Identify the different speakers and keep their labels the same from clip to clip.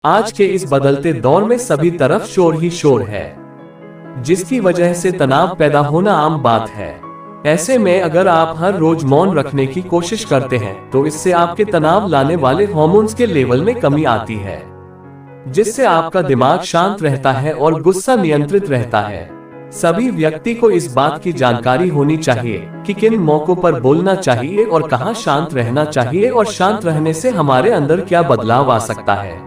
Speaker 1: आज के इस बदलते दौर में सभी तरफ शोर ही शोर है, जिसकी वजह से तनाव पैदा होना आम बात है। ऐसे में अगर आप हर रोज मौन रखने की कोशिश करते हैं तो इससे आपके तनाव लाने वाले हार्मोन्स के लेवल में कमी आती है, जिससे आपका दिमाग शांत रहता है और गुस्सा नियंत्रित रहता है। सभी व्यक्ति को इस बात की जानकारी होनी चाहिए कि किन मौकों पर बोलना चाहिए और कहां शांत रहना चाहिए, और शांत रहने से हमारे अंदर क्या बदलाव आ सकता है।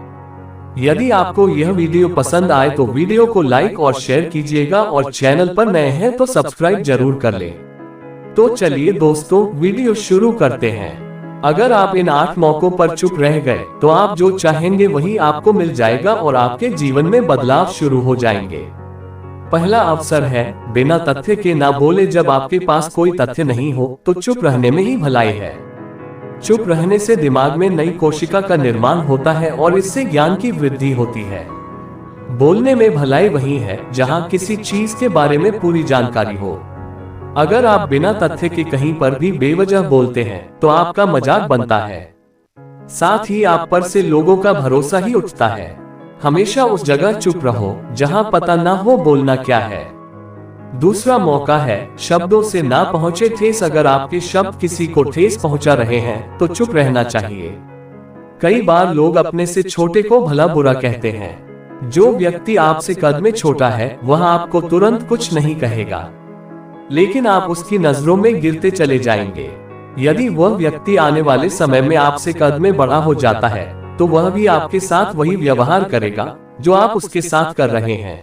Speaker 1: यदि आपको यह वीडियो पसंद आए तो वीडियो को लाइक और शेयर कीजिएगा, और चैनल पर नए हैं तो सब्सक्राइब जरूर कर लें। तो चलिए दोस्तों, वीडियो शुरू करते हैं। अगर आप इन 8 मौकों पर चुप रह गए तो आप जो चाहेंगे वही आपको मिल जाएगा और आपके जीवन में बदलाव शुरू हो जाएंगे। पहला अवसर है बिना तथ्य के ना बोले। जब आपके पास कोई तथ्य नहीं हो तो चुप रहने में ही भलाई है। चुप रहने से दिमाग में नई कोशिका का निर्माण होता है और इससे ज्ञान की वृद्धि होती है। बोलने में भलाई वही है जहां किसी चीज के बारे में पूरी जानकारी हो। अगर आप बिना तथ्य के कहीं पर भी बेवजह बोलते हैं तो आपका मजाक बनता है, साथ ही आप पर से लोगों का भरोसा ही उठता है। हमेशा उस जगह चुप रहो जहां पता ना हो बोलना क्या है। दूसरा मौका है शब्दों से ना पहुंचे ठेस। अगर आपके शब्द किसी को ठेस पहुंचा रहे हैं तो चुप रहना चाहिए। कई बार लोग अपने से छोटे को भला बुरा कहते हैं। जो व्यक्ति आपसे कद में छोटा है वह आपको तुरंत कुछ नहीं कहेगा, लेकिन आप उसकी नजरों में गिरते चले जाएंगे। यदि वह व्यक्ति आने वाले समय में आपसे कद में बड़ा हो जाता है तो वह भी आपके साथ वही व्यवहार करेगा जो आप उसके साथ कर रहे हैं।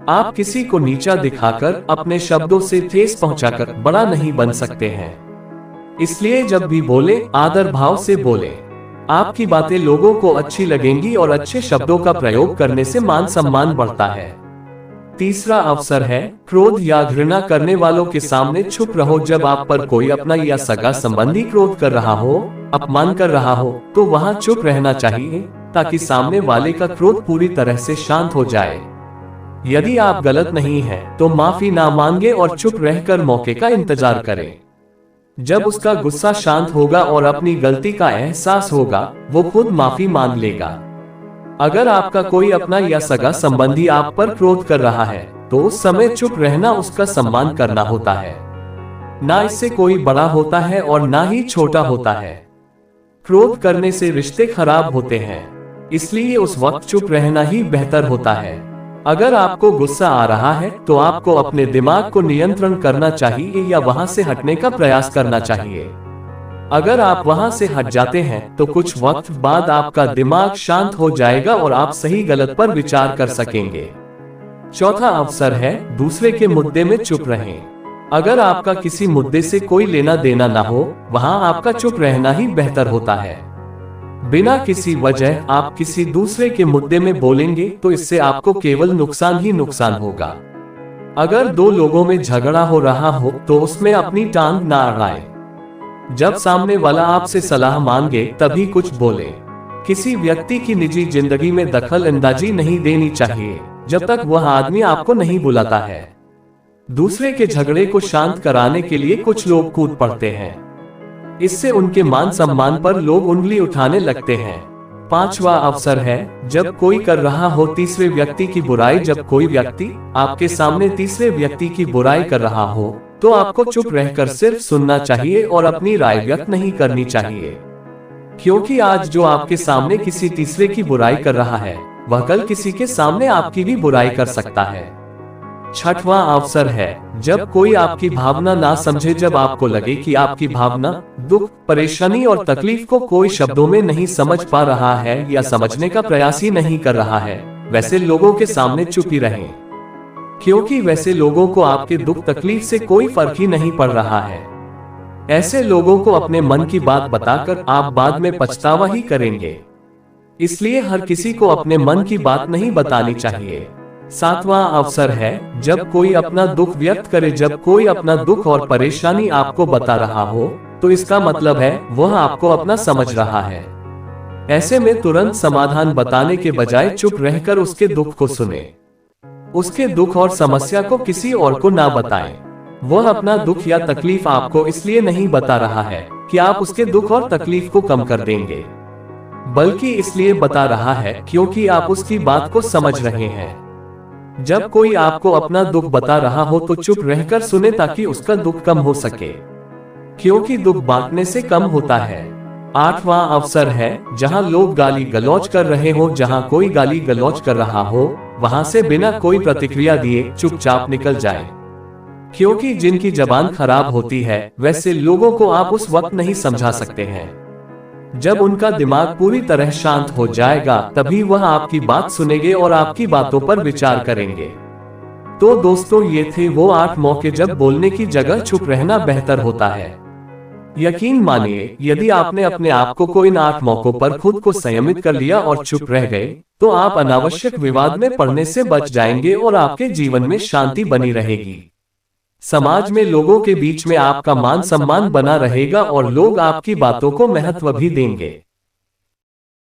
Speaker 1: आप किसी को नीचा दिखाकर अपने शब्दों से ठेस पहुंचाकर बड़ा नहीं बन सकते हैं। इसलिए जब भी बोले आदर भाव से बोले। आपकी बातें लोगों को अच्छी लगेंगी और अच्छे शब्दों का प्रयोग करने से मान सम्मान बढ़ता है। तीसरा अवसर है क्रोध या घृणा करने वालों के सामने चुप रहो। जब आप पर कोई अपना या सगा संबंधी क्रोध कर रहा हो, अपमान कर रहा हो, तो वहां चुप रहना चाहिए ताकि सामने वाले का क्रोध पूरी तरह से शांत हो जाए। यदि आप गलत नहीं हैं तो माफी ना मांगे और चुप रहकर मौके का इंतजार करें। जब उसका गुस्सा शांत होगा और अपनी गलती का एहसास होगा, वो खुद माफी मांग लेगा। अगर आपका कोई अपना या सगा संबंधी आप पर क्रोध कर रहा है तो उस समय चुप रहना उसका सम्मान करना होता है। ना इससे कोई बड़ा होता है और ना ही छोटा होता है। क्रोध करने से रिश्ते खराब होते हैं, इसलिए उस वक्त चुप रहना ही बेहतर होता है। अगर आपको गुस्सा आ रहा है तो आपको अपने दिमाग को नियंत्रण करना चाहिए या वहां से हटने का प्रयास करना चाहिए। अगर आप वहां से हट जाते हैं तो कुछ वक्त बाद आपका दिमाग शांत हो जाएगा और आप सही गलत पर विचार कर सकेंगे। चौथा अवसर है दूसरे के मुद्दे में चुप रहें। अगर आपका किसी मुद्दे से कोई लेना देना ना हो, वहां आपका चुप रहना ही बेहतर होता है। बिना किसी वजह आप किसी दूसरे के मुद्दे में बोलेंगे तो इससे आपको केवल नुकसान ही नुकसान होगा। अगर 2 लोगों में झगड़ा हो रहा हो तो उसमें अपनी टांग ना अड़ाएं। जब सामने वाला आपसे सलाह मांगे तभी कुछ बोले। किसी व्यक्ति की निजी जिंदगी में दखल अंदाजी नहीं देनी चाहिए जब तक वह आदमी आपको नहीं बुलाता है। दूसरे के झगड़े को शांत कराने के लिए कुछ लोग कूद पड़ते हैं, इससे उनके मान सम्मान पर लोग उंगली उठाने लगते हैं। पांचवा अवसर है जब कोई कर रहा हो तीसरे व्यक्ति की बुराई। जब कोई व्यक्ति आपके सामने तीसरे व्यक्ति की बुराई कर रहा हो तो आपको चुप रहकर सिर्फ सुनना चाहिए और अपनी राय व्यक्त नहीं करनी चाहिए, क्योंकि आज जो आपके सामने किसी तीसरे की बुराई कर रहा है वह कल किसी के सामने आपकी भी बुराई कर सकता है। छठवां अवसर है जब कोई आपकी भावना ना समझे। जब आपको लगे कि आपकी भावना, दुख, परेशानी और तकलीफ को कोई शब्दों में नहीं समझ पा रहा है या समझने का प्रयास ही नहीं कर रहा है, वैसे लोगों के सामने चुप ही रहें, क्योंकि वैसे लोगों को आपके दुख तकलीफ से कोई फर्क ही नहीं पड़ रहा है। ऐसे लोगों को अपने मन की बात बताकर आप बाद में पछतावा ही करेंगे। इसलिए हर किसी को अपने मन की बात नहीं बतानी चाहिए। सातवां अवसर है जब कोई अपना दुख व्यक्त करे। जब कोई अपना दुख और परेशानी आपको बता रहा हो तो इसका मतलब है वह आपको अपना समझ रहा है। ऐसे में तुरंत समाधान बताने के बजाय चुप रहकर उसके दुख को सुने। उसके दुख और समस्या को किसी और को ना बताएं। वह अपना दुख या तकलीफ आपको इसलिए नहीं बता रहा है कि आप उसके दुख और तकलीफ को कम कर देंगे। बल्कि इसलिए बता रहा है क्योंकि आप उसकी बात को समझ रहे हैं। जब कोई आपको अपना दुख बता रहा हो तो चुप रहकर सुने ताकि उसका दुख कम हो सके, क्योंकि दुख बांटने से कम होता है। 8वां अवसर है जहां लोग गाली गलौज कर रहे हो। जहां कोई गाली गलौज कर रहा हो, वहां से बिना कोई प्रतिक्रिया दिए चुपचाप निकल जाए, क्योंकि जिनकी जबान खराब होती है वैसे लोगों को आप उस वक्त नहीं समझा सकते हैं। जब उनका दिमाग पूरी तरह शांत हो जाएगा तभी वह आपकी बात सुनेंगे और आपकी बातों पर विचार करेंगे। तो दोस्तों, ये थे वो 8 मौके जब बोलने की जगह चुप रहना बेहतर होता है। यकीन मानिए, यदि आपने अपने आप को इन 8 मौकों पर खुद को संयमित कर लिया और चुप रह गए, तो आप अनावश्यक विवाद में पड़ने से बच जाएंगे और आपके जीवन में शांति बनी रहेगी। समाज में लोगों के बीच में आपका मान सम्मान बना रहेगा और लोग आपकी बातों को महत्व भी देंगे।